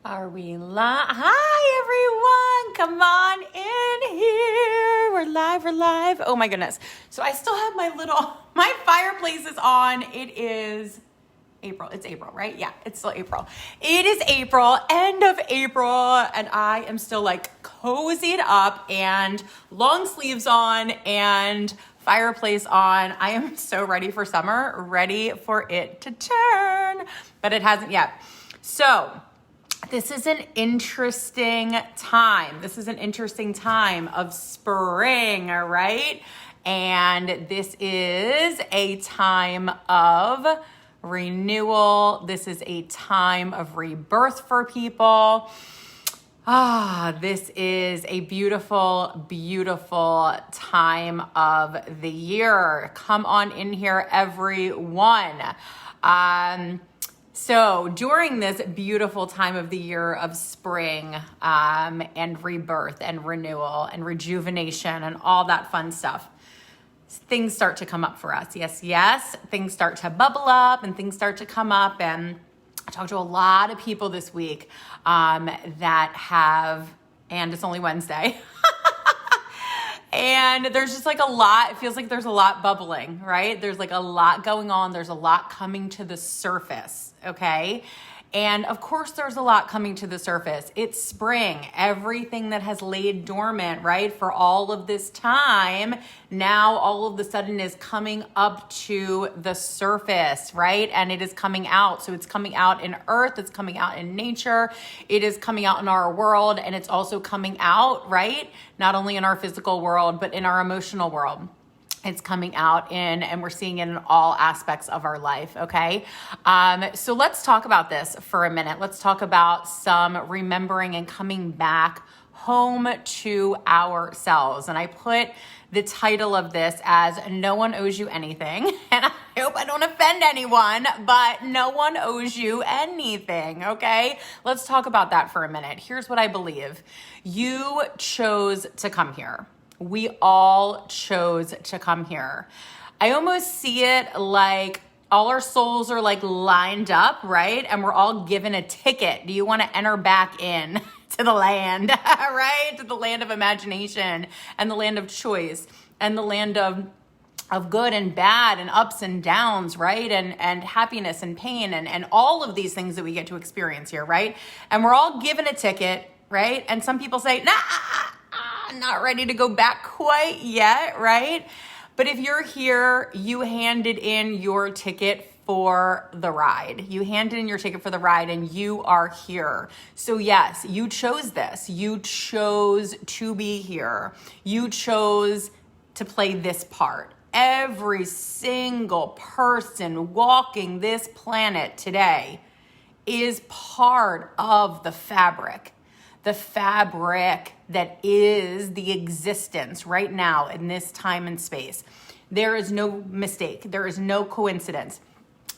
Are we live? Hi, everyone. Come on in here. We're live. Oh my goodness. So I still have my fireplace is on. It is April. It's April, right? Yeah, it's still April. It is April, end of April, and I am still like cozied up and long sleeves on and fireplace on. I am so ready for summer, ready for it to turn, but it hasn't yet. So this is an interesting time. This is an interesting time of spring, right? And this is a time of renewal. This is a time of rebirth for people. This is a beautiful, beautiful time of the year. Come on in here, everyone. So during this beautiful time of the year of spring and rebirth and renewal and rejuvenation and all that fun stuff, things start to come up for us. Yes. Things start to bubble up and things start to come up. And I talked to a lot of people this week that have, and it's only Wednesday. And there's just like a lot, it feels like there's a lot bubbling, right? There's like a lot going on. There's a lot coming to the surface, okay? And of course there's a lot coming to the surface. It's spring. Everything that has laid dormant, right, for all of this time, now all of a sudden is coming up to the surface, right? And it is coming out. So it's coming out in earth, it's coming out in nature, it is coming out in our world, and it's also coming out, right? Not only in our physical world, but in our emotional world. It's coming out in, and we're seeing it in all aspects of our life, okay? So let's talk about this for a minute. Let's talk about some remembering and coming back home to ourselves. And I put the title of this as No One Owes You Anything. And I hope I don't offend anyone, but no one owes you anything, okay? Let's talk about that for a minute. Here's what I believe. You chose to come here. We all chose to come here. I almost see it like all our souls are like lined up, right? And we're all given a ticket. Do you want to enter back in to the land, right? To the land of imagination and the land of choice and the land of good and bad and ups and downs, right? And happiness and pain and all of these things that we get to experience here, right? And we're all given a ticket, right? And some people say, nah, not ready to go back quite yet, right? But if you're here, you handed in your ticket for the ride. You handed in your ticket for the ride and you are here. So yes, you chose this. You chose to be here. You chose to play this part. Every single person walking this planet today is part of the fabric that is the existence right now in this time and space. There is no mistake. There is no coincidence.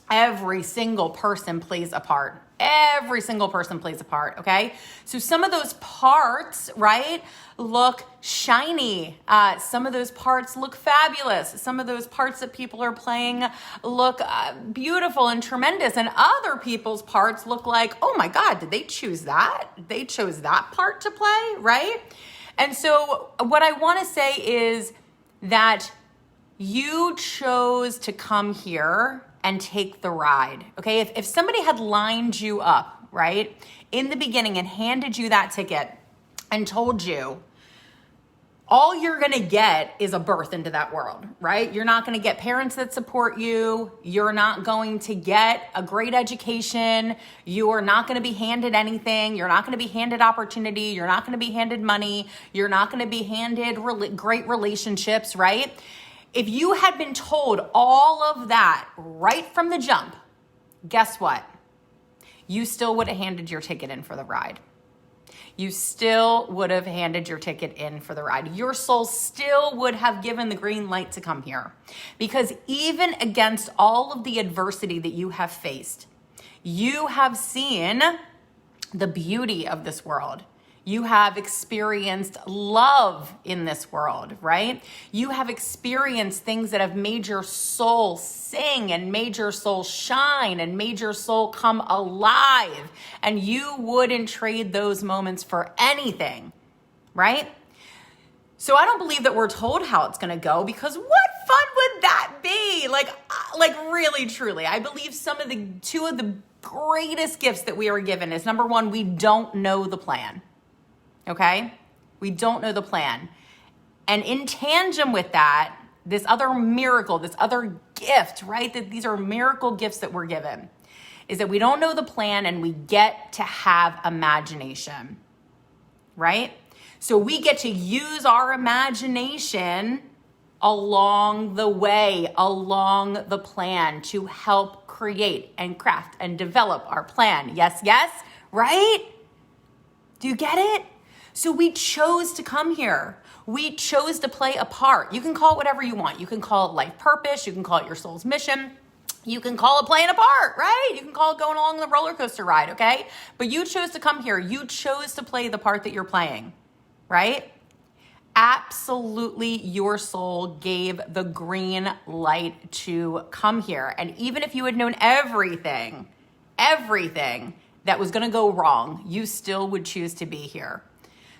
Every single person plays a part. Every single person plays a part, okay? So some of those parts, right, look shiny. Some of those parts look fabulous. Some of those parts that people are playing look beautiful and tremendous. And other people's parts look like, oh my God, did they choose that? They chose that part to play, right? And so what I want to say is that you chose to come here and take the ride, okay? If somebody had lined you up, right, in the beginning and handed you that ticket and told you all you're gonna get is a birth into that world, right? You're not gonna get parents that support you. You're not going to get a great education. You are not gonna be handed anything. You're not gonna be handed opportunity. You're not gonna be handed money. You're not gonna be handed great relationships, right? If you had been told all of that right from the jump, guess what? You still would have handed your ticket in for the ride. You still would have handed your ticket in for the ride. Your soul still would have given the green light to come here. Because even against all of the adversity that you have faced, you have seen the beauty of this world. You have experienced love in this world, right? You have experienced things that have made your soul sing and made your soul shine and made your soul come alive. And you wouldn't trade those moments for anything, right? So I don't believe that we're told how it's going to go, because what fun would that be? Like really, truly. I believe two of the greatest gifts that we are given is, number one, we don't know the plan. Okay? We don't know the plan. And in tandem with that, this other miracle, this other gift, right? That these are miracle gifts that we're given, is that we don't know the plan and we get to have imagination, right? So we get to use our imagination along the way, along the plan, to help create and craft and develop our plan. Yes, right? Do you get it? So we chose to come here. We chose to play a part. You can call it whatever you want. You can call it life purpose. You can call it your soul's mission. You can call it playing a part, right? You can call it going along the roller coaster ride, okay? But you chose to come here. You chose to play the part that you're playing, right? Absolutely, your soul gave the green light to come here. And even if you had known everything that was going to go wrong, you still would choose to be here.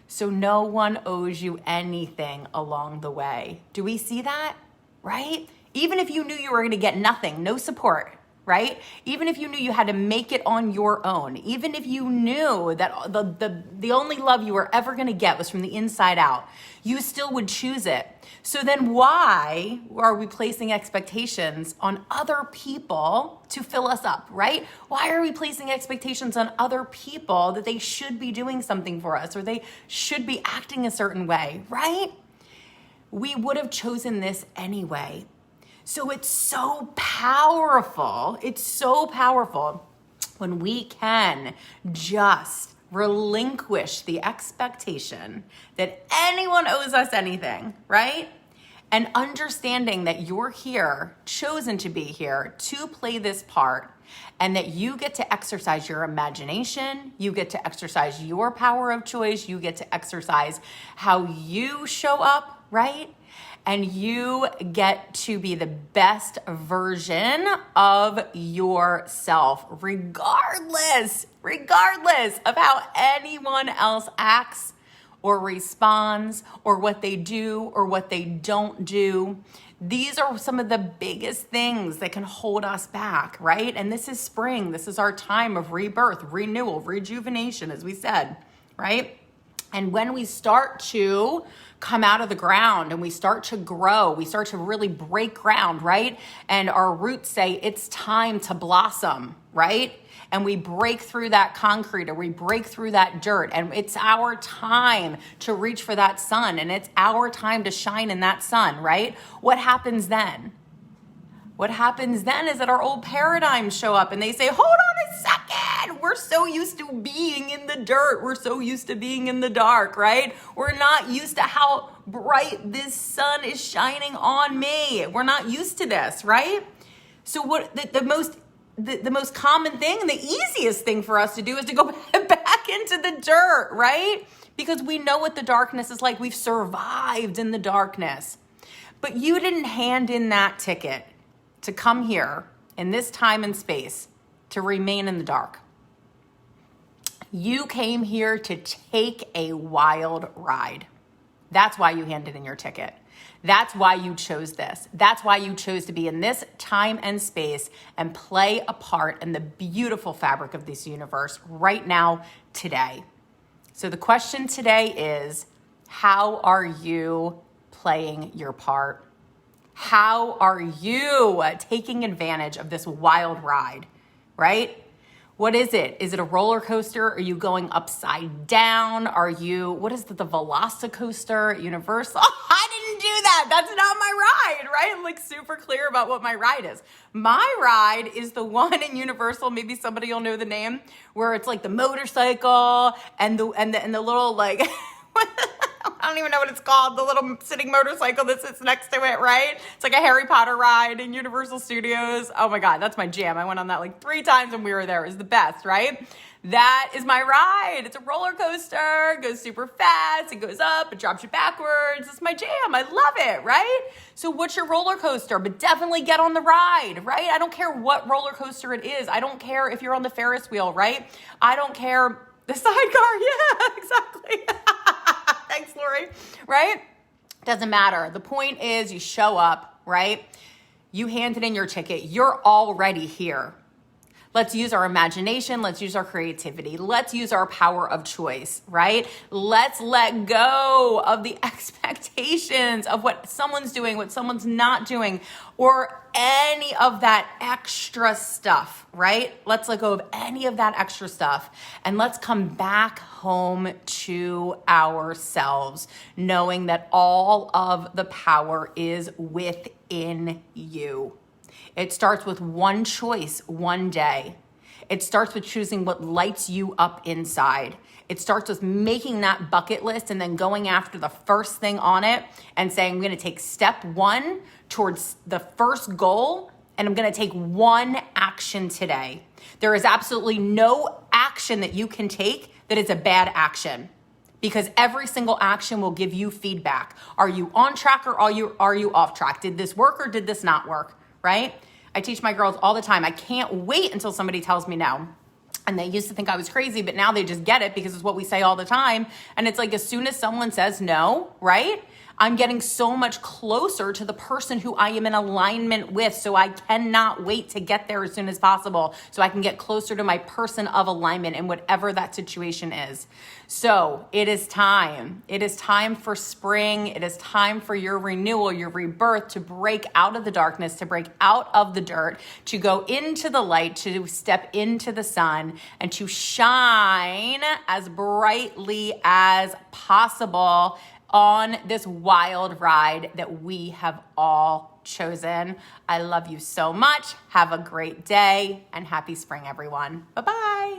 So no one owes you anything along the way. Do we see that? Right? Even if you knew you were going to get nothing, no support, right? Even if you knew you had to make it on your own, even if you knew that the only love you were ever going to get was from the inside out, you still would choose it. So then why are we placing expectations on other people to fill us up, right? Why are we placing expectations on other people that they should be doing something for us or they should be acting a certain way, right? We would have chosen this anyway. So it's so powerful. It's so powerful when we can just relinquish the expectation that anyone owes us anything, right? And understanding that you're here, chosen to be here to play this part, and that you get to exercise your imagination, you get to exercise your power of choice, you get to exercise how you show up, right? And you get to be the best version of yourself, regardless of how anyone else acts or responds or what they do or what they don't do. These are some of the biggest things that can hold us back, right? And this is spring. This is our time of rebirth, renewal, rejuvenation, as we said, right? And when we start to come out of the ground and we start to grow, we start to really break ground, right? And our roots say it's time to blossom, right? And we break through that concrete or we break through that dirt, and it's our time to reach for that sun, and it's our time to shine in that sun, right? What happens then? What happens then is that our old paradigms show up and they say, hold on a second. We're so used to being in the dirt. We're so used to being in the dark, right? We're not used to how bright this sun is shining on me. We're not used to this, right? So what the most common thing, the easiest thing for us to do is to go back into the dirt, right? Because we know what the darkness is like. We've survived in the darkness. But you didn't hand in that ticket to come here in this time and space to remain in the dark. You came here to take a wild ride. That's why you handed in your ticket. That's why you chose this. That's why you chose to be in this time and space and play a part in the beautiful fabric of this universe right now, today. So the question today is, how are you playing your part? How are you taking advantage of this wild ride, right? What is it? Is it a roller coaster? Are you going upside down? What is the Velocicoaster at Universal? Oh, I didn't do that. That's not my ride, right? I'm like super clear about what my ride is. My ride is the one in Universal, maybe somebody will know the name, where it's like the motorcycle and the little like... I don't even know what it's called, the little sitting motorcycle that sits next to it, right? It's like a Harry Potter ride in Universal Studios. Oh my God, that's my jam. I went on that like 3 times when we were there. It was the best, right? That is my ride. It's a roller coaster. It goes super fast. It goes up. It drops you backwards. It's my jam. I love it, right? So what's your roller coaster? But definitely get on the ride, right? I don't care what roller coaster it is. I don't care if you're on the Ferris wheel, right? I don't care. The sidecar. Yeah, exactly. Thanks, Lori. Right? Doesn't matter. The point is you show up, right? You handed in your ticket. You're already here. Let's use our imagination. Let's use our creativity. Let's use our power of choice, right? Let's let go of the expectations of what someone's doing, what someone's not doing, or any of that extra stuff, right? Let's let go of any of that extra stuff and let's come back home to ourselves, knowing that all of the power is within you. It starts with one choice, one day. It starts with choosing what lights you up inside. It starts with making that bucket list and then going after the first thing on it and saying, I'm going to take step one towards the first goal, and I'm going to take one action today. There is absolutely no action that you can take that is a bad action, because every single action will give you feedback. Are you on track or are you off track? Did this work or did this not work? Right? I teach my girls all the time. I can't wait until somebody tells me no. And they used to think I was crazy, but now they just get it because it's what we say all the time. And it's like, as soon as someone says no, right? I'm getting so much closer to the person who I am in alignment with. So I cannot wait to get there as soon as possible so I can get closer to my person of alignment in whatever that situation is. So it is time. It is time for spring. It is time for your renewal, your rebirth, to break out of the darkness, to break out of the dirt, to go into the light, to step into the sun, and to shine as brightly as possible on this wild ride that we have all chosen. I love you so much. Have a great day and happy spring, everyone. Bye-bye.